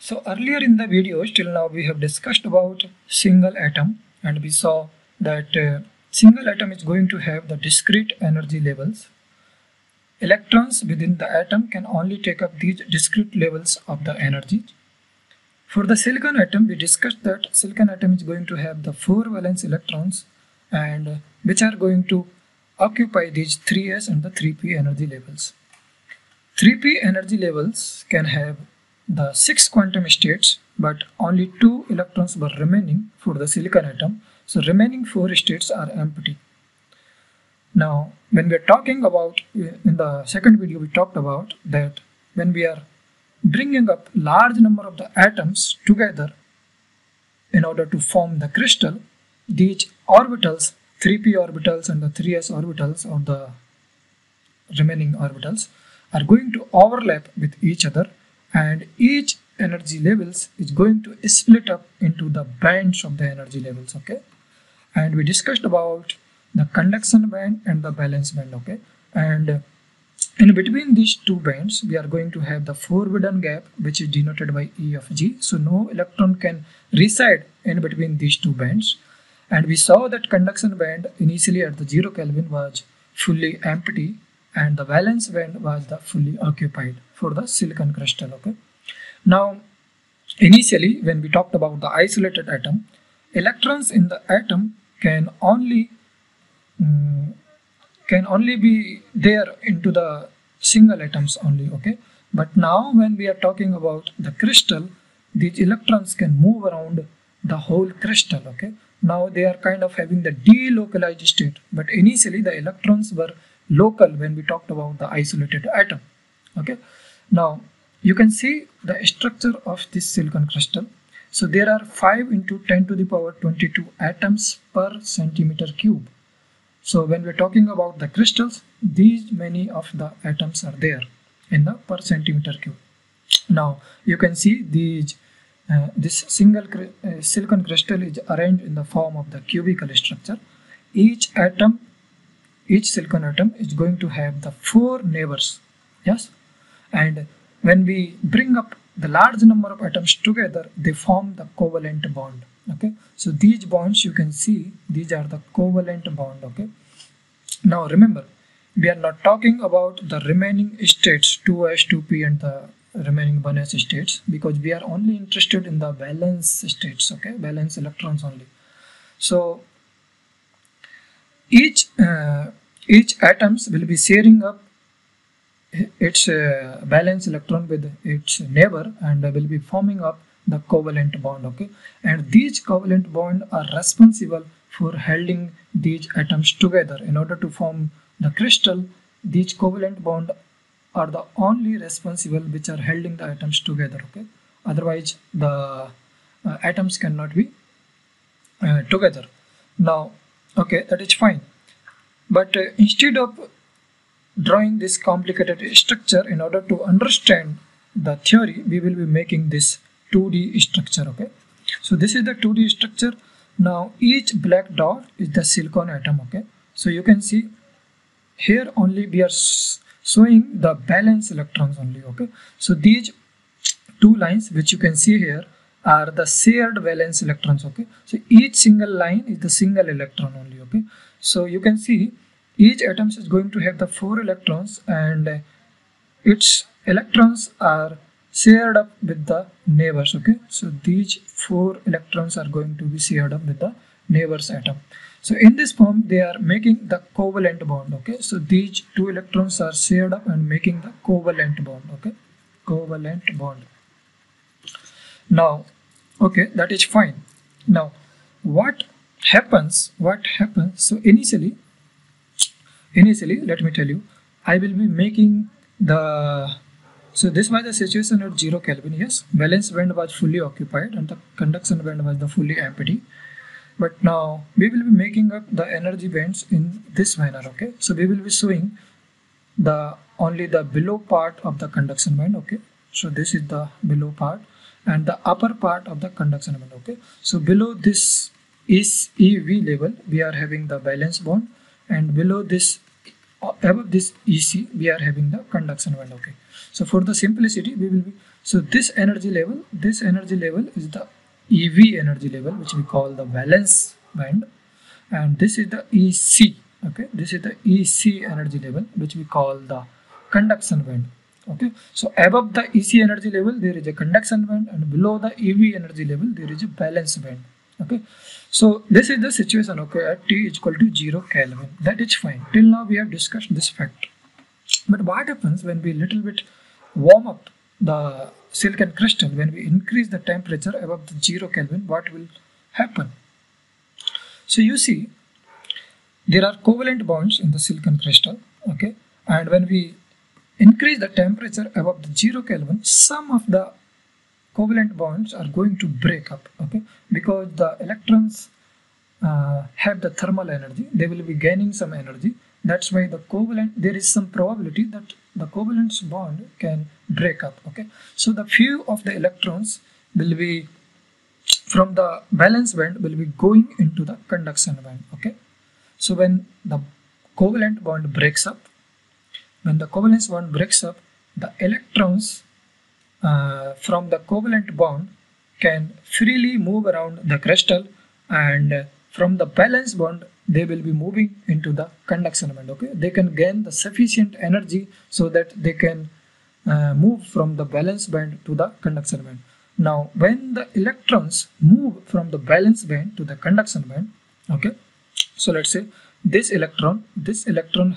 So earlier in the video, till now we have discussed about single atom, and we saw that single atom is going to have the discrete energy levels. Electrons within the atom can only take up these discrete levels of the energy. For the silicon atom, we discussed that silicon atom is going to have the 4 valence electrons, and which are going to occupy these 3s and the 3p energy levels. 3p energy levels can have the 6 quantum states, but only 2 electrons were remaining for the silicon atom, so remaining 4 states are empty. Now, when we are talking about, in the second video we talked about that when we are bringing up large number of the atoms together in order to form the crystal, these orbitals, 3p orbitals and the 3s orbitals of the remaining orbitals are going to overlap with each other, and each energy levels is going to split up into the bands of the energy levels. Okay, and we discussed about the conduction band and the valence band. Okay, and in between these two bands we are going to have the forbidden gap, which is denoted by E of G, so no electron can reside in between these two bands. And we saw that conduction band initially at the 0 Kelvin was fully empty, and the valence band was the fully occupied for the silicon crystal. Okay, now initially when we talked about the isolated atom, electrons in the atom can only be there into the single atoms only. Okay, but now when we are talking about the crystal, these electrons can move around the whole crystal. Okay, now they are kind of having the delocalized state, but initially the electrons were local when we talked about the isolated atom. Okay, now you can see the structure of this silicon crystal. So there are 5 into 10 to the power 22 atoms per centimeter cube. So when we're talking about the crystals, these many of the atoms are there in the per centimeter cube. Now you can see these this single silicon crystal is arranged in the form of the cubical structure. Each silicon atom is going to have the 4 neighbors. Yes, and when we bring up the large number of atoms together, they form the covalent bond. Okay, so these bonds you can see, these are the covalent bond. Okay, now remember, we are not talking about the remaining states 2s, 2p and the remaining 1s states, because we are only interested in the valence states. Okay, valence electrons only. So each atoms will be sharing up its valence electron with its neighbor and will be forming up the covalent bond. Okay, and these covalent bonds are responsible for holding these atoms together. In order to form the crystal, these covalent bonds are the only responsible which are holding the atoms together. Okay, otherwise the atoms cannot be together. Now, okay, that is fine, but instead of drawing this complicated structure, in order to understand the theory, we will be making this 2D structure. Okay, so this is the 2D structure. Now each black dot is the silicon atom. Okay, so you can see here only we are showing the valence electrons only. Okay, so these two lines which you can see here are the shared valence electrons. Okay, so each single line is the single electron only. Okay, so you can see each atom is going to have the 4 electrons, and its electrons are shared up with the neighbors. Okay, so these 4 electrons are going to be shared up with the neighbors atom. So in this form they are making the covalent bond. Okay, so these 2 electrons are shared up and making the covalent bond. Okay, covalent bond. Now, okay, that is fine. Now what happens, so initially let me tell you, I will be making the, so this was the situation at 0 Kelvin. Yes, valence band was fully occupied and the conduction band was the fully empty. But now we will be making up the energy bands in this manner. Okay, so we will be showing the only the below part of the conduction band. Okay, so this is the below part and the upper part of the conduction band. Okay, so below this is EV level we are having the valence bond, and below this, above this EC we are having the conduction band. Okay, so for the simplicity we will be So this energy level is the EV energy level, which we call the valence band, and this is the EC. Okay, this is the EC energy level, which we call the conduction band. Okay, so above the EC energy level there is a conduction band, and below the EV energy level there is a valence band. Okay, so this is the situation. Okay, at T is equal to 0 Kelvin. That is fine. Till now we have discussed this fact. But what happens when we little bit warm up the silicon crystal, when we increase the temperature above the 0 Kelvin, what will happen? So you see, there are covalent bonds in the silicon crystal, okay, and when we increase the temperature above the 0 Kelvin, some of the covalent bonds are going to break up, okay, because the electrons have the thermal energy, they will be gaining some energy. That's why the covalent, there is some probability that the covalent bond can break up. Okay, so the few of the electrons will be from the valence band will be going into the conduction band. Okay, so when the covalent bond breaks up, the electrons from the covalent bond can freely move around the crystal, and from the valence bond they will be moving into the conduction band. Okay, they can gain the sufficient energy so that they can move from the valence band to the conduction band. Now when the electrons move from the valence band to the conduction band, okay, so let's say this electron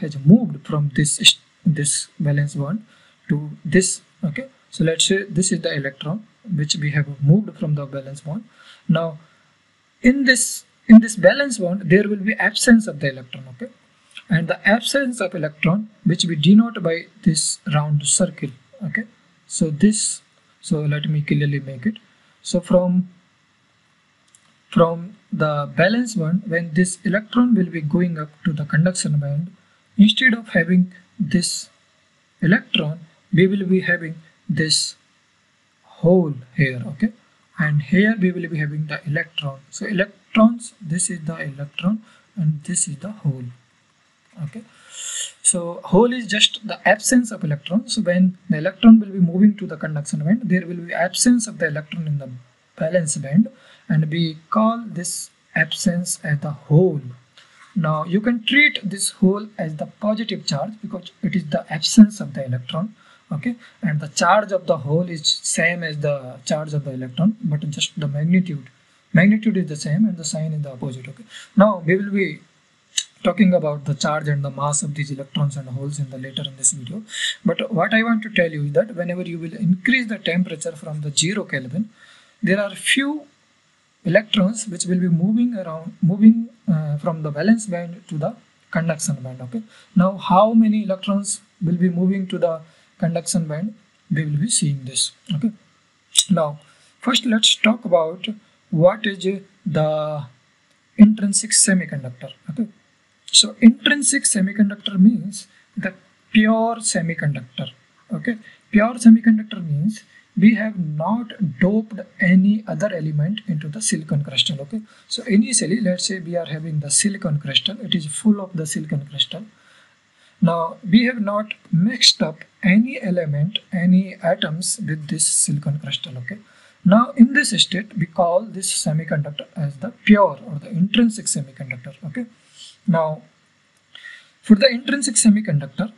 has moved from this valence bond to this. Okay, so let's say this is the electron which we have moved from the valence bond. Now in this valence bond there will be absence of the electron. Okay, and the absence of electron, which we denote by this round circle. Okay, so let me clearly make it. So from the valence bond, when this electron will be going up to the conduction band, instead of having this electron, we will be having this hole here. Okay, and here we will be having the electron. So electrons, this is the electron and this is the hole. Okay, so hole is just the absence of electron. So when the electron will be moving to the conduction band, there will be absence of the electron in the valence band, and we call this absence as the hole. Now you can treat this hole as the positive charge because it is the absence of the electron. Okay, and the charge of the hole is same as the charge of the electron, but just the magnitude is the same and the sign is the opposite. Okay, now we will be talking about the charge and the mass of these electrons and holes in the later in this video. But what I want to tell you is that whenever you will increase the temperature from the 0 Kelvin, there are few electrons which will be moving from the valence band to the conduction band. Okay, now how many electrons will be moving to the conduction band, we will be seeing this. Okay, now first let's talk about what is the intrinsic semiconductor. Okay, so intrinsic semiconductor means the pure semiconductor. Okay, pure semiconductor means we have not doped any other element into the silicon crystal. Okay, so initially let's say we are having the silicon crystal, it is full of the silicon crystal. Now we have not mixed up any element, any atoms with this silicon crystal. Okay, now in this state we call this semiconductor as the pure or the intrinsic semiconductor. Okay, now for the intrinsic semiconductor,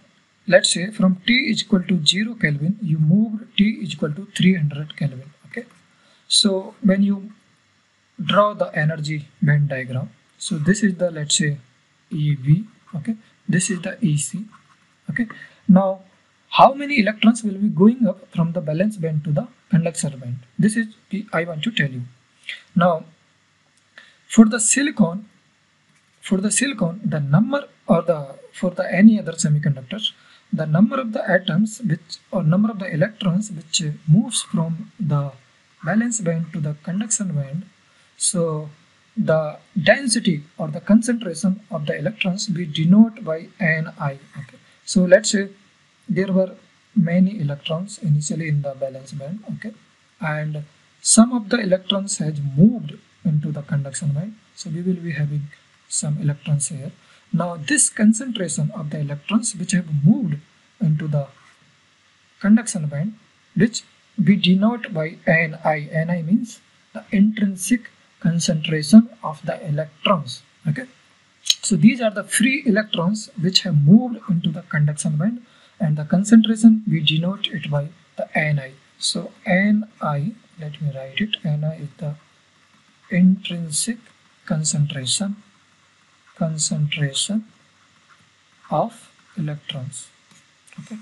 let's say from T is equal to 0 Kelvin, you moved T is equal to 300 Kelvin. Okay, so when you draw the energy band diagram, so this is the, let's say, EV. Okay, this is the EC. Okay, now how many electrons will be going up from the valence band to the conduction band? This is I want to tell you. Now for the silicon, the number or for the any other semiconductors, the number of the atoms number of the electrons which moves from the valence band to the conduction band, so the density or the concentration of the electrons we denote by Ni. Okay, so let's say there were many electrons initially in the valence band. Okay, and some of the electrons has moved into the conduction band, so we will be having some electrons here. Now this concentration of the electrons which have moved into the conduction band, which we denote by Ni. Ni means the intrinsic concentration of the electrons. Okay, so these are the free electrons which have moved into the conduction band, and the concentration we denote it by the Ni. So Ni, let me write it. Ni is the intrinsic concentration of electrons. Okay,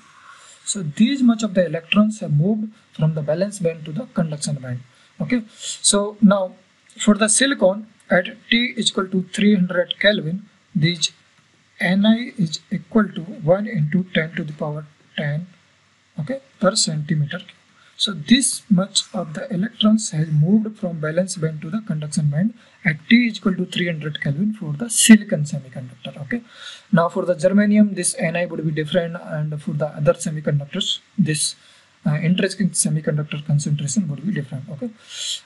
so these much of the electrons have moved from the valence band to the conduction band. Okay, so now for the silicon at T is equal to 300 Kelvin, this Ni is equal to 1 into 10 to the power 10, okay, per centimeter. So this much of the electrons has moved from valence band to the conduction band at T is equal to 300 Kelvin for the silicon semiconductor. Okay, now for the germanium this Ni would be different, and for the other semiconductors this intrinsic semiconductor concentration would be different. Okay,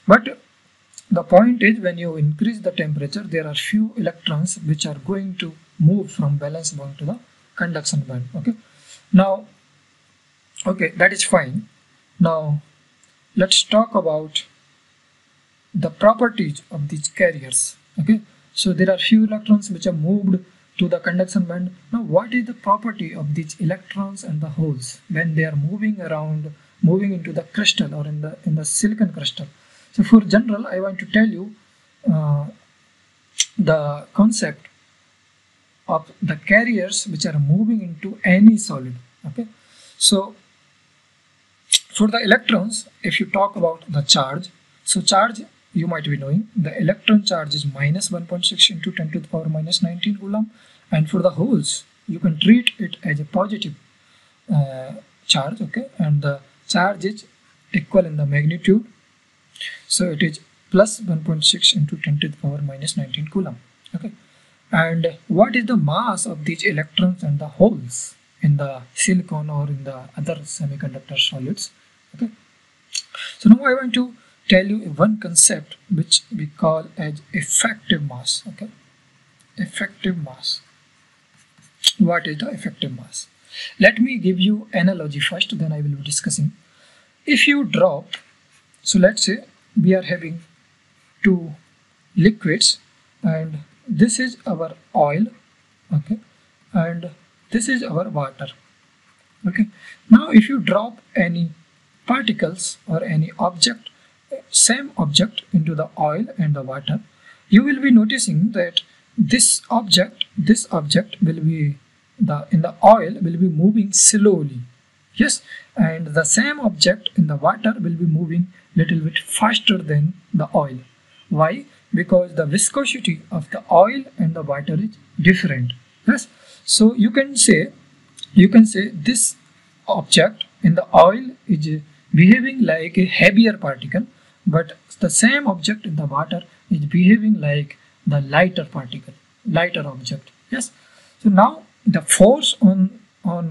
but the point is, when you increase the temperature, there are few electrons which are going to move from valence band to the conduction band. Okay, now, okay, that is fine. Now let's talk about the properties of these carriers. Okay, so there are few electrons which are moved to the conduction band. Now what is the property of these electrons and the holes when they are moving around, moving into the crystal or in the silicon crystal? So for general, I want to tell you the concept of the carriers which are moving into any solid. Okay, so for the electrons, if you talk about the charge, so charge you might be knowing the electron charge is minus 1.6 into 10 to the power minus 19 coulomb, and for the holes you can treat it as a positive charge. Okay, and the charge is equal in the magnitude, so it is plus 1.6 into 10 to the power minus 19 coulomb. Okay, and what is the mass of these electrons and the holes in the silicon or in the other semiconductor solids? Okay, so now I want to tell you one concept which we call as effective mass. Okay, effective mass. What is the effective mass? Let me give you analogy first, then I will be discussing. If you drop, so let's say we are having two liquids, and this is our oil, okay, and this is our water. Okay, now if you drop any particles or any object, same object, into the oil and the water, you will be noticing that this object will be in the oil will be moving slowly. Yes, and the same object in the water will be moving little bit faster than the oil. Why? Because the viscosity of the oil and the water is different. Yes, so you can say this object in the oil is behaving like a heavier particle, but the same object in the water is behaving like the lighter particle, lighter object. Yes, so now the force on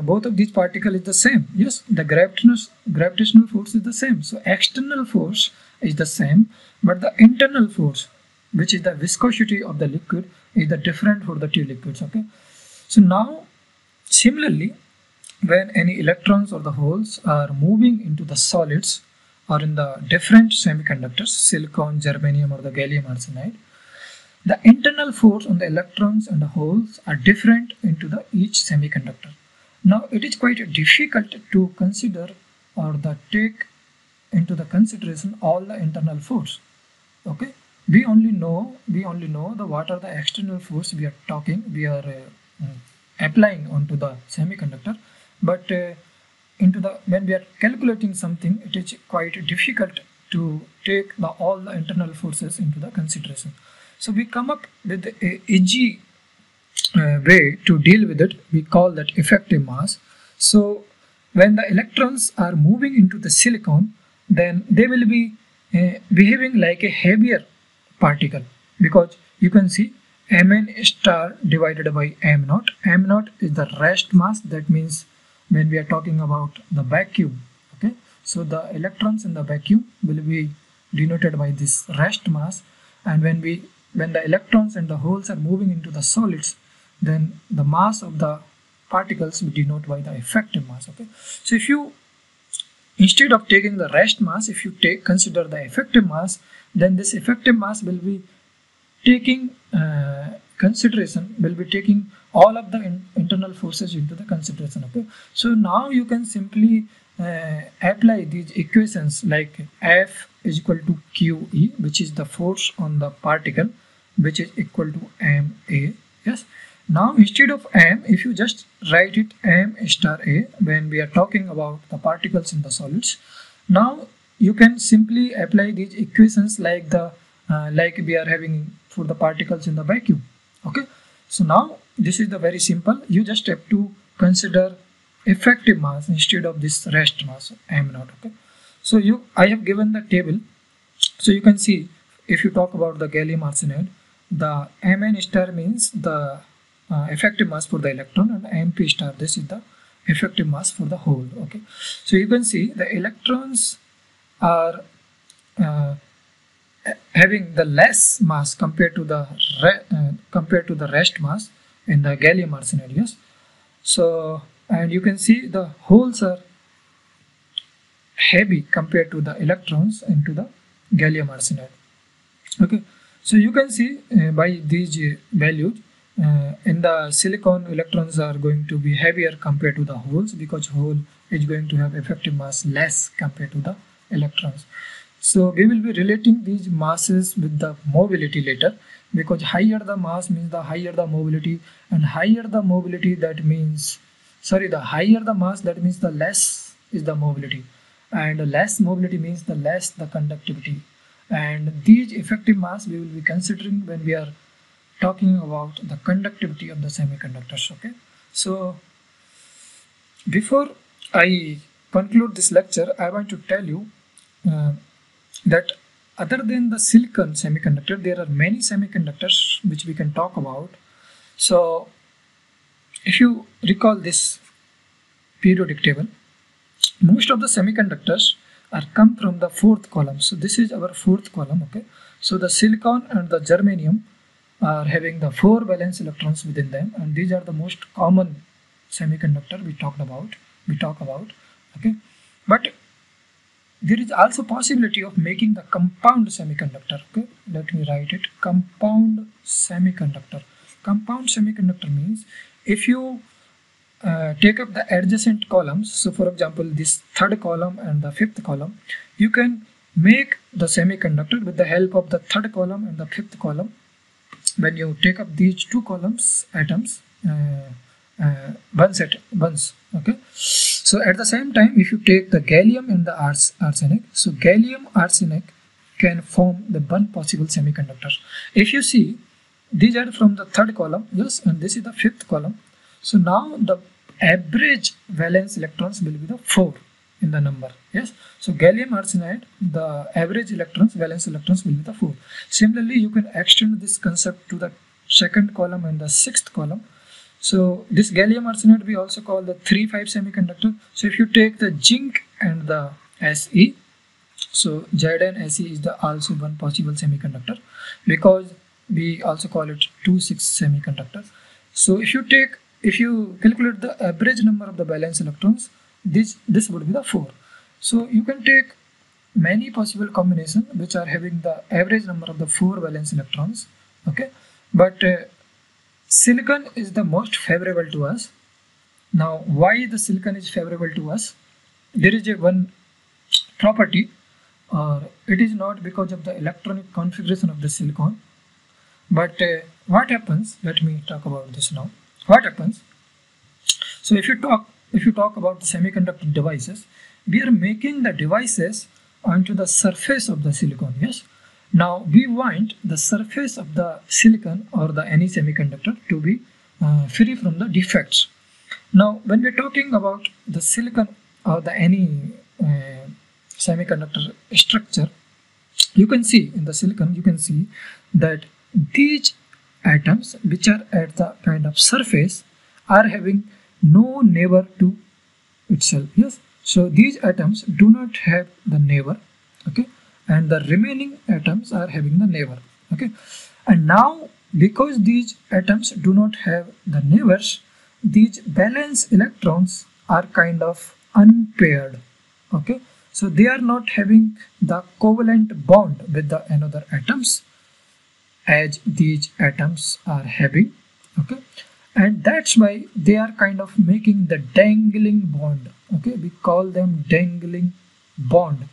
both of these particles is the same. Yes, the gravitational force is the same. So external force is the same, but the internal force, which is the viscosity of the liquid, is the different for the two liquids. Okay, so now similarly, when any electrons or the holes are moving into the solids or in the different semiconductors, silicon, germanium, or the gallium arsenide, the internal force on the electrons and the holes are different into the each semiconductor. Now it is quite difficult to consider or take into the consideration all the internal force. Okay, we only know the what are the external force we are applying onto the semiconductor, but when we are calculating something, it is quite difficult to take all the internal forces into the consideration. So we come up with a easy way to deal with it. We call that effective mass. So when the electrons are moving into the silicon, then they will be behaving like a heavier particle, because you can see Mn star divided by m naught. M naught is the rest mass. That means when we are talking about the vacuum, okay, so the electrons in the vacuum will be denoted by this rest mass, and when the electrons and the holes are moving into the solids, then the mass of the particles we denote by the effective mass. Okay, so if you instead of taking the rest mass, if you consider the effective mass, then this effective mass will be taking consideration, will be taking all of the internal forces into the consideration. Okay, so now you can simply apply these equations like F is equal to QE, which is the force on the particle, which is equal to MA. Yes, now instead of M, if you just write it M star A when we are talking about the particles in the solids, now you can simply apply these equations like the like we are having for the particles in the vacuum. Okay, so now this is the very simple. You just have to consider effective mass instead of this rest mass m naught. Okay, so I have given the table, so you can see if you talk about the gallium arsenide, the Mn star means the effective mass for the electron, and Mp star, this is the effective mass for the hole. Okay, so you can see the electrons are having the less mass compared to the rest mass in the gallium arsenide. Yes, so and you can see the holes are heavy compared to the electrons into the gallium arsenide. Okay, so you can see by these values in the silicon, electrons are going to be heavier compared to the holes, because hole is going to have effective mass less compared to the electrons. So we will be relating these masses with the mobility later, because higher the mass means the higher the mobility, and higher the mobility, that means, sorry, the higher the mass, that means the less is the mobility, and less mobility means the less the conductivity. And these effective mass we will be considering when we are talking about the conductivity of the semiconductors. Okay, so before I conclude this lecture, I want to tell you that other than the silicon semiconductor, there are many semiconductors which we can talk about. So if you recall this periodic table, most of the semiconductors are come from the fourth column. So this is our fourth column. Okay, so the silicon and the germanium are having the 4 valence electrons within them, and these are the most common semiconductor we talk about. Okay, but there is also possibility of making the compound semiconductor. Okay, let me write it, compound semiconductor. Compound semiconductor means if you take up the adjacent columns, so for example this third column and the fifth column, you can make the semiconductor with the help of the third column and the fifth column. When you take up these two columns atoms once, okay, so at the same time if you take the gallium and the arsenic, so gallium arsenic can form the one possible semiconductor. If you see, these are from the third column, yes, and this is the fifth column. So now the average valence electrons will be the 4 in the number. Yes, so gallium arsenide, the average electrons, valence electrons will be the 4. Similarly, you can extend this concept to the second column and the sixth column. So this gallium arsenide we also call the 3,5 semiconductor. So if you take the zinc and the Se, so Zn Se is the also one possible semiconductor, because we also call it 2,6 semiconductor. So if you calculate the average number of the valence electrons, this would be the 4. So you can take many possible combinations which are having the average number of the 4 valence electrons. Okay, but silicon is the most favorable to us. Now why the silicon is favorable to us? There is one property, or it is not because of the electronic configuration of the silicon, but what happens, let me talk about this now. What happens? So if you talk about the semiconductor devices, we are making the devices onto the surface of the silicon. Yes, now we want the surface of the silicon or the any semiconductor to be free from the defects. Now when we're talking about the silicon or the any semiconductor structure, you can see in the silicon, you can see that these atoms which are at the kind of surface are having no neighbor to itself. Yes, so these atoms do not have the neighbor. Okay, and the remaining atoms are having the neighbor. Okay, and now because these atoms do not have the neighbors, these valence electrons are kind of unpaired. Okay, So they are not having the covalent bond with the another atoms as these atoms are having. Okay, and that's why they are kind of making the dangling bond. Okay, we call them dangling bond,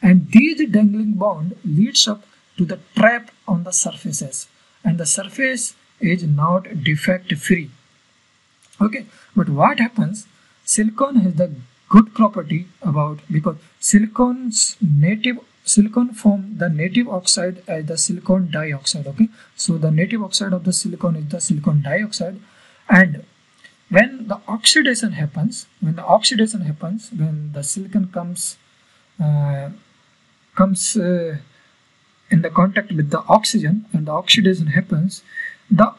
and these dangling bond leads up to the trap on the surfaces, and the surface is not defect free. Okay, but what happens, silicon has the good property about, because silicon form the native oxide as the silicon dioxide. Okay, so the native oxide of the silicon is the silicon dioxide, and when the oxidation happens, when the silicon uh, comes in the contact with the oxygen and the oxidation happens, the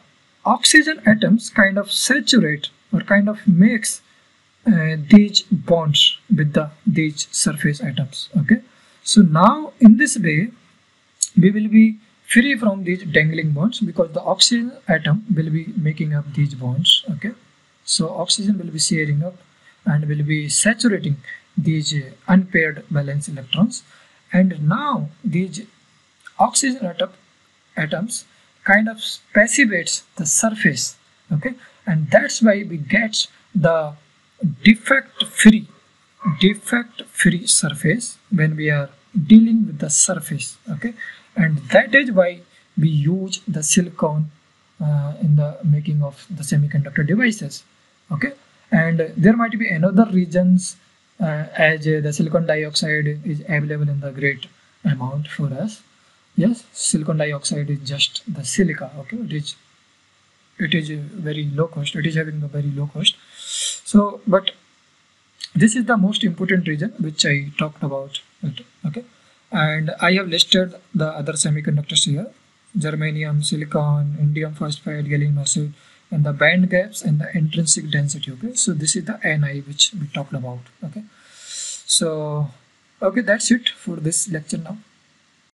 oxygen atoms kind of saturate or kind of makes these bonds with these surface atoms. Okay, so now in this way we will be free from these dangling bonds, because the oxygen atom will be making up these bonds. Okay, so oxygen will be sharing up and will be saturating these unpaired valence electrons, and now these oxygen atoms kind of passivates the surface. Okay, and that's why we get the defect free surface when we are dealing with the surface. Okay, and that is why we use the silicon in the making of the semiconductor devices. Okay, and there might be another reasons, as the silicon dioxide is available in the great amount for us. Yes, silicon dioxide is just the silica. Okay, it is very low cost, it is having a very low cost. So but this is the most important reason which I talked about it. Okay, and I have listed the other semiconductors here: germanium, silicon, indium phosphide, gallium arsenide, and the band gaps and the intrinsic density. Okay, so this is the Ni which we talked about. Okay, so okay, that's it for this lecture now.